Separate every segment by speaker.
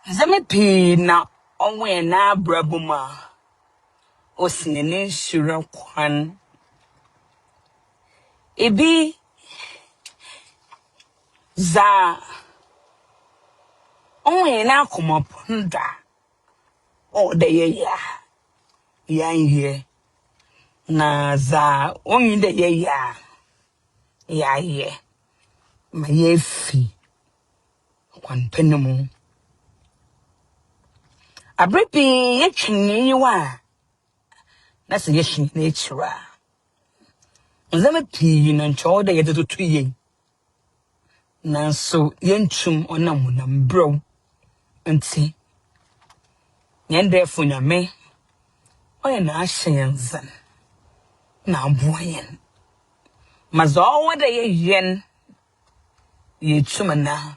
Speaker 1: Zamepi na onwe na brabuma osinene shura kwan ebi za onwe na komapunda o de ya ye na za onyi de ya ye ma ye fi kwan penemu abrepi yetwini wa na se yehyin na echira zamepi no ncho de yetutu ye na so yentum onam bro nti nyende funyame oye na ahyenzen na aboyen mazo wada ye yen yetum na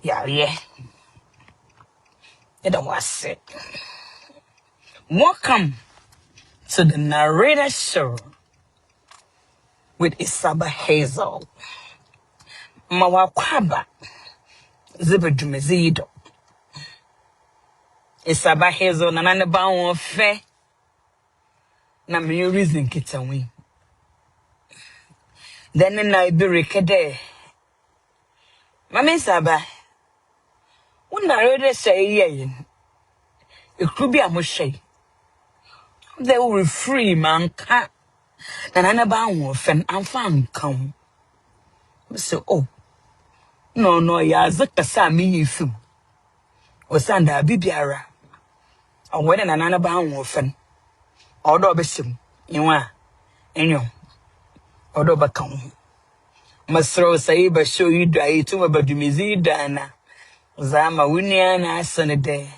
Speaker 1: yaye it was it. Welcome to the Narrator show with Esaaba Haizel. Mawakwaba zibedumezido. Esaaba Haizel nanane ba won fe na me reason kitawi. Then na ibi rekede. Mama Esaaba, when Narrator say yen, it could be a moshe. They will free man ka nanane ba won fe amfa come. So no ya zakasa mi yifim. Osanda bibiara. When nanane ba won fe. Odo besim inwa enyo odo bakam masro sai ba show you dai tuma badumizi dana zama wunia na asane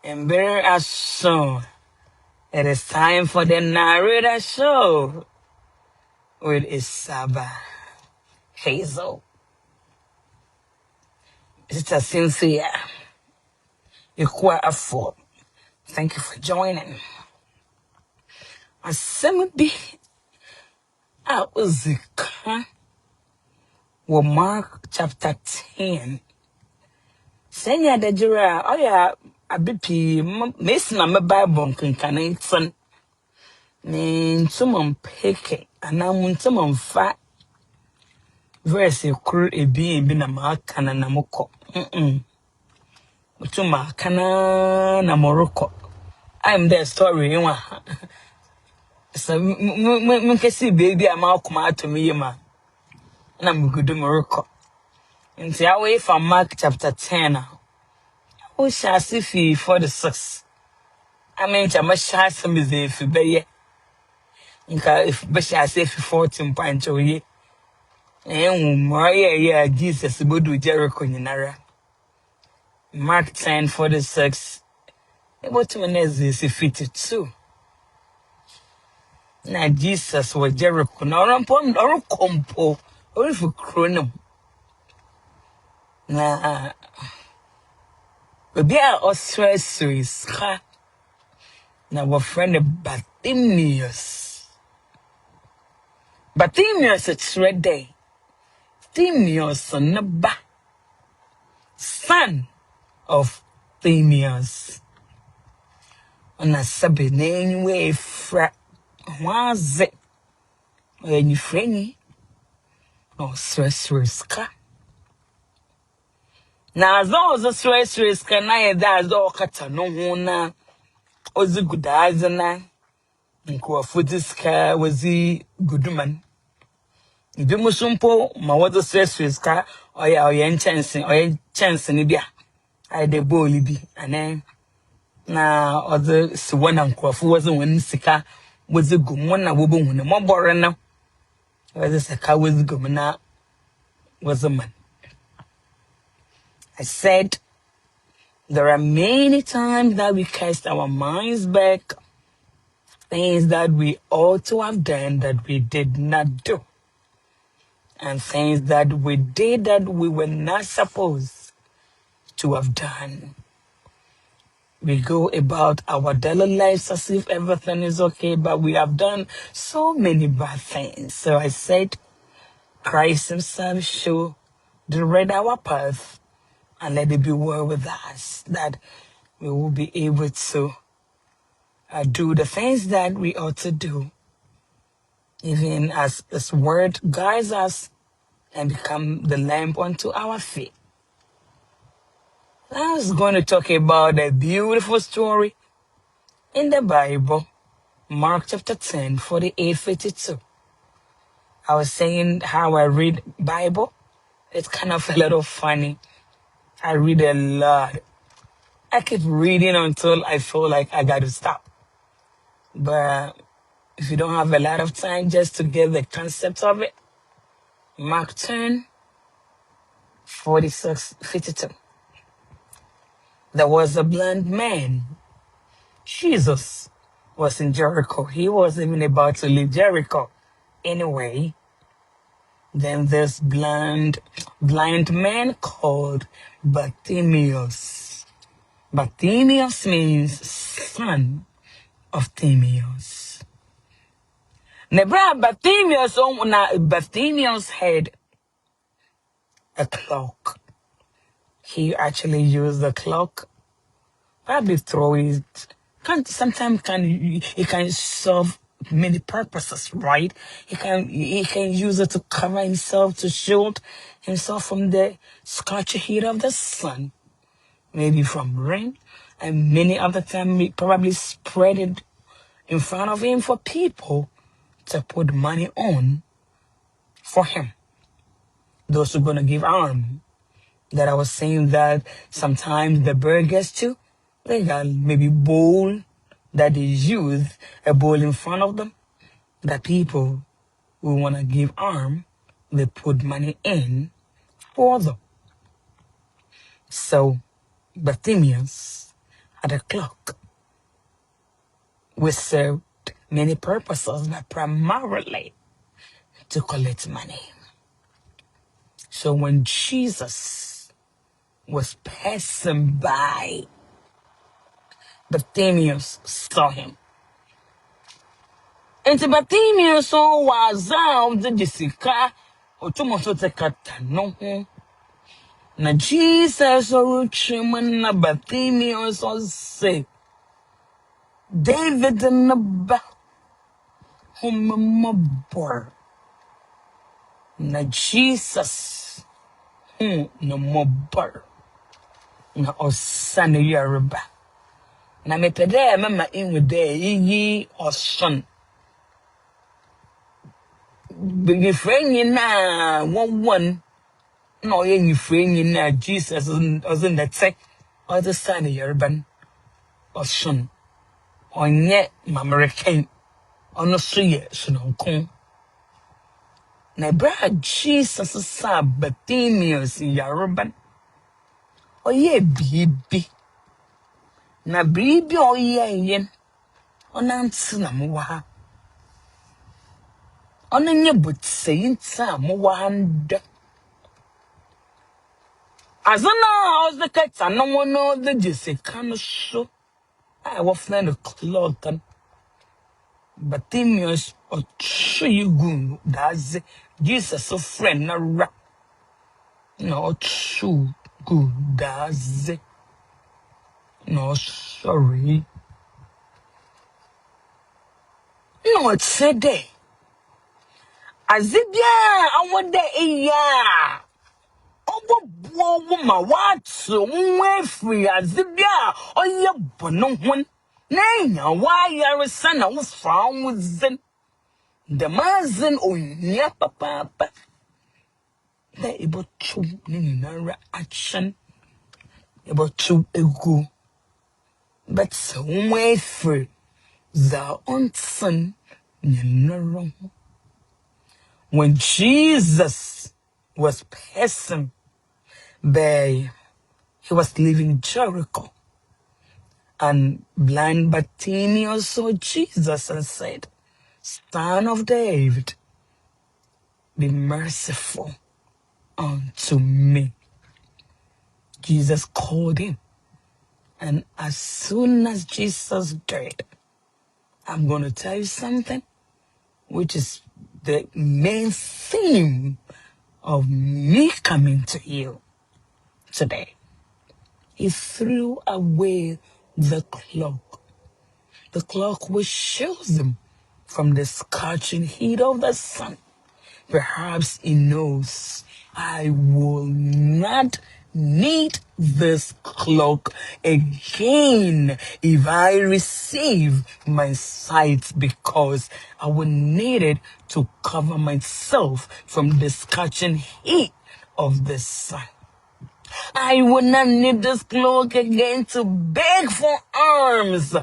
Speaker 1: and very as soon it is time for the Narrator show with Esaaba Haizel. It's a sincere equal effort. Thank you for joining. Asemi a uzika wo Mark chapter 10. Senya de jira oya abipi mesna me Bible nkankana nsan. Ni ntumam peke anamu ntumam fa verse kuru ebi na makana na moko. Mutuma kana na moroko. I'm the story ywa. So munkesi baby ama akoma to me yema. Na mugudu moroko. Nti away from Mark chapter 10. We shall see fee 46. I mean, I'm shy some is if you be if be shall say 14 points or ye. And yeah, Jesus would do Jericho in Nara. Mark 10:46. Able to manage this 52. Now Jesus was Jericho. Now rampon or compo or if chronum. Now, be our stress is now our friend Bartimaeus. Bartimaeus it's red day. Bartimaeus naba son of Timaeus. On a sabi name way fra was it when you friendly no stress risk. Now those are stress risk and I that's all kata no one was a good eyes and I for this car was the good man. If you musumpo ma was a stress risk or your chance in India. I de boy be and then na other one uncle wasn't when sika was a good one na wobo when more boring now. Was a car was good na was a man. I said there are many times that we cast our minds back, things that we ought to have done that we did not do, and things that we did that we were not supposed to have done. We go about our daily lives as if everything is okay, but we have done so many bad things. So I said, Christ himself should direct our path And let it be well with us that we will be able to do the things that we ought to do, even as His word guides us and become the lamp unto our feet. I was going to talk about a beautiful story in the Bible, Mark chapter 10, 48, 52. I was saying how I read Bible. It's kind of a little funny. I read a lot. I keep reading until I feel like I got to stop. But if you don't have a lot of time just to get the concept of it, Mark 10, 46, 52. There was a blind man. Jesus was in Jericho. He wasn't even about to leave Jericho. Anyway, then this blind man called Bartimaeus. Bartimaeus means son of Timaeus. Nebra Bartimaeus had a clock. He actually used the clock. Probably throw it. Sometimes it can serve many purposes, right? He can use it to cover himself, to shield himself from the scorching heat of the sun, maybe from rain, and many other times he probably spread it in front of him for people to put money on for him. Those who are gonna give alms. That I was saying that sometimes the burgers too, they got maybe bowl that they use, a bowl in front of them, that people who want to give arm, they put money in for them. So Bartimaeus had a clock which served many purposes, but primarily to collect money. So when Jesus was passing by, Bartimaeus saw him. And Bartimaeus was out the Jessica or Tomato Kata no home. Na Jesus or Truman na Bartimaeus or say David in the back home na Jesus no more na osane Yoruba. Na me pede mama in with there yi or son. Be friend na one no ye friend na Jesus was in the tech or the son Yoruba or son. On yet Mamerican on no suye sunonkon. Na bra Jesus sa Bartimaeus in Yoruba. O ye bibi. Na bibi o ye yen. Onansi na muwa. Onanye butse yinta muwa handa. Azana how's the cat and no one know the Jessica no show. I was flying the clock and Bartimaeus or tree goon. That's Jesus a friend na rap. No true good. That's no sorry. No, it's said there. Azibia, I want the yeah. Obo buo ma watso nwe free azibia oye bono hon. Nanya why you sana wo fra wo zen. The mazen onya papa. Na ebo chu ni nara action. Ebo chu ego. But so nwe free. The onsen nyenero. When Jesus was passing by, he was leaving Jericho. And blind Bartimaeus saw Jesus and said, Son of David, be merciful unto me. Jesus called him. And as soon as Jesus did, I'm going to tell you something, which is the main theme of me coming to you today. he threw away the cloak which shields him from the scorching heat of the sun. Perhaps he knows I will not need this cloak again if I receive my sight, because I will need it to cover myself from the scorching heat of the sun. I will not need this cloak again to beg for alms,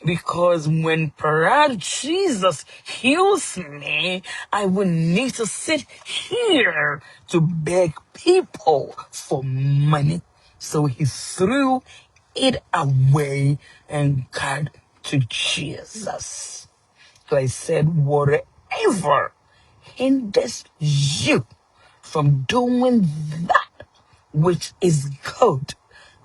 Speaker 1: because when perhaps Jesus heals me, I will need to sit here to beg people for money. So he threw it away and got to Jesus. So I said, whatever hinders you from doing that which is good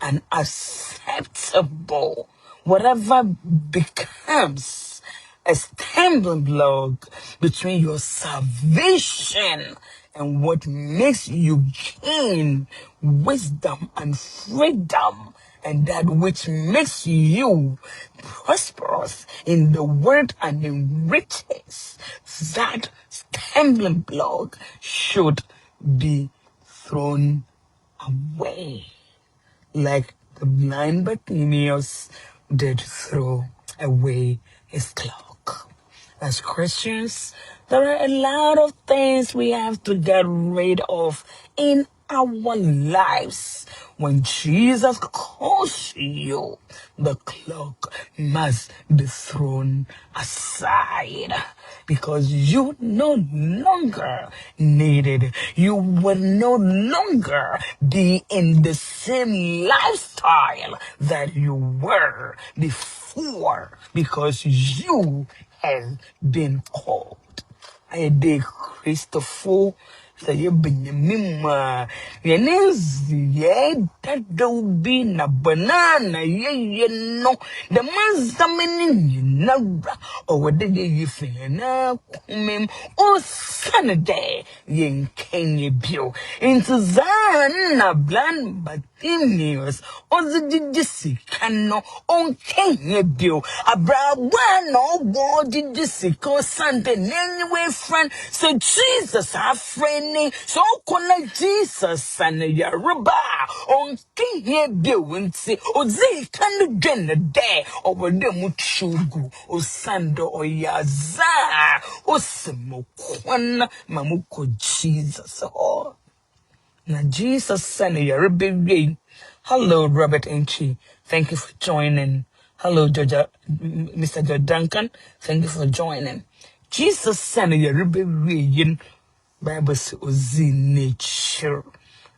Speaker 1: and acceptable, whatever becomes a stumbling block between your salvation and what makes you gain wisdom and freedom, and that which makes you prosperous in the word and in riches, that stumbling block should be thrown away, like the blind Bartimaeus did throw away his cloak. As Christians, there are a lot of things we have to get rid of in our lives. When Jesus calls you, the cloak must be thrown aside, because you no longer need it. You will no longer be in the same lifestyle that you were before, because you have been called. I did Christopher. Say you Benjamin ma yenezi ye that do be na banana ye no the man's zamani na or the ye na kumem o Sunday yen Kenya bio into zan na bland Bartimaeus o the jisi kano on Kenya bio abra no board jisi ko Sunday anyway friend. So Jesus our friend. So connect Jesus and Yoruba on King here doing say Ozi can do the day over the Muchugu or Sando or Yaza or Simokwana Mamuko Jesus. Oh, now Jesus and Yoruba. Hello, Robert Inchi. Thank you for joining. Hello, Mr. George Duncan. Thank you for joining. Jesus and Yoruba. Bible says ozi nature.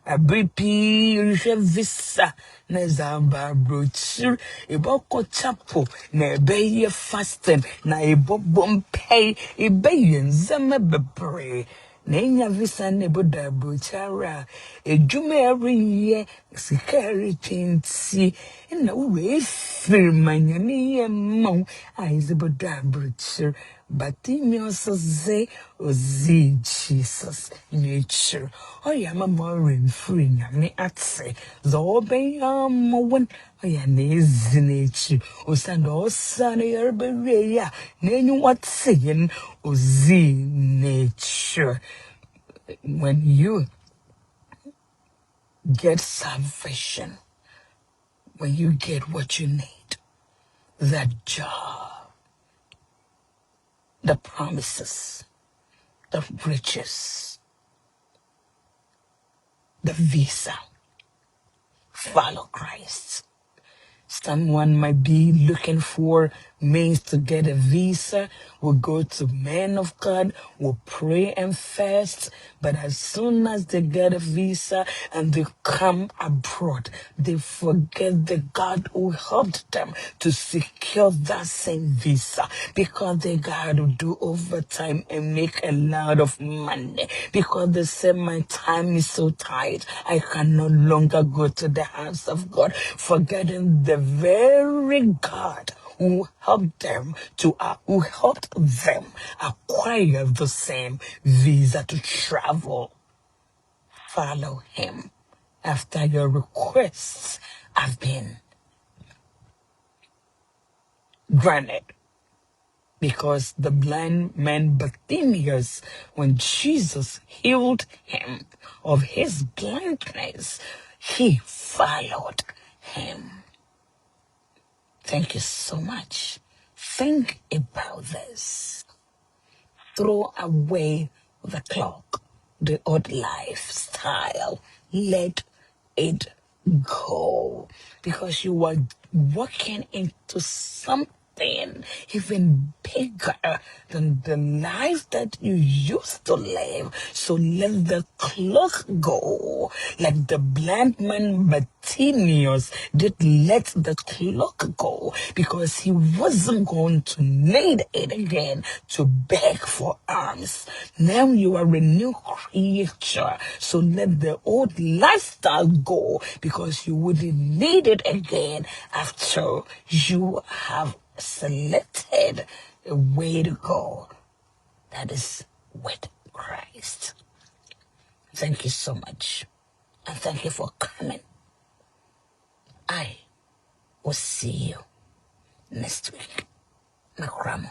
Speaker 1: Abripi visa na zamba brochure. Ebo ko chapo na ebe ye fasting na ebo bompay ebe ye nzeme bebre. Na enya visa na ebo da brochure. Ejume every year sikari tinti. Na uwe firmanya ni ye mo. Aizebo da brochure. Bartimaeus say, ozi Jesus nature. Oh yeah, my more free me at say, Zobe one. Oh yeah, nature. O sand all sunny herberia. Name what saying, ozi nature. When you get salvation, when you get what you need, that job, the promises, the riches, the visa, follow Christ. Someone might be looking for means to get a visa. We'll go to men of God, we'll pray and fast. But as soon as they get a visa and they come abroad, they forget the God who helped them to secure that same visa, because they got to do overtime and make a lot of money. Because they say, my time is so tight, I can no longer go to the house of God, forgetting the very God who helped them acquire the same visa to travel. Follow him. After your requests have been granted. Because the blind man Bartimaeus, when Jesus healed him of his blindness, he followed him. Thank you so much. Think about this. Throw away the clock, the old lifestyle. Let it go. Because you are walking into something even bigger than the life that you used to live. So let the clock go. Like the blind man Bartimaeus did let the clock go, because he wasn't going to need it again to beg for alms. Now you are a new creature. So let the old lifestyle go, because you wouldn't need it again after you have selected a way to go. That is with Christ. Thank you so much. And thank you for coming. I will see you next week. Makramo.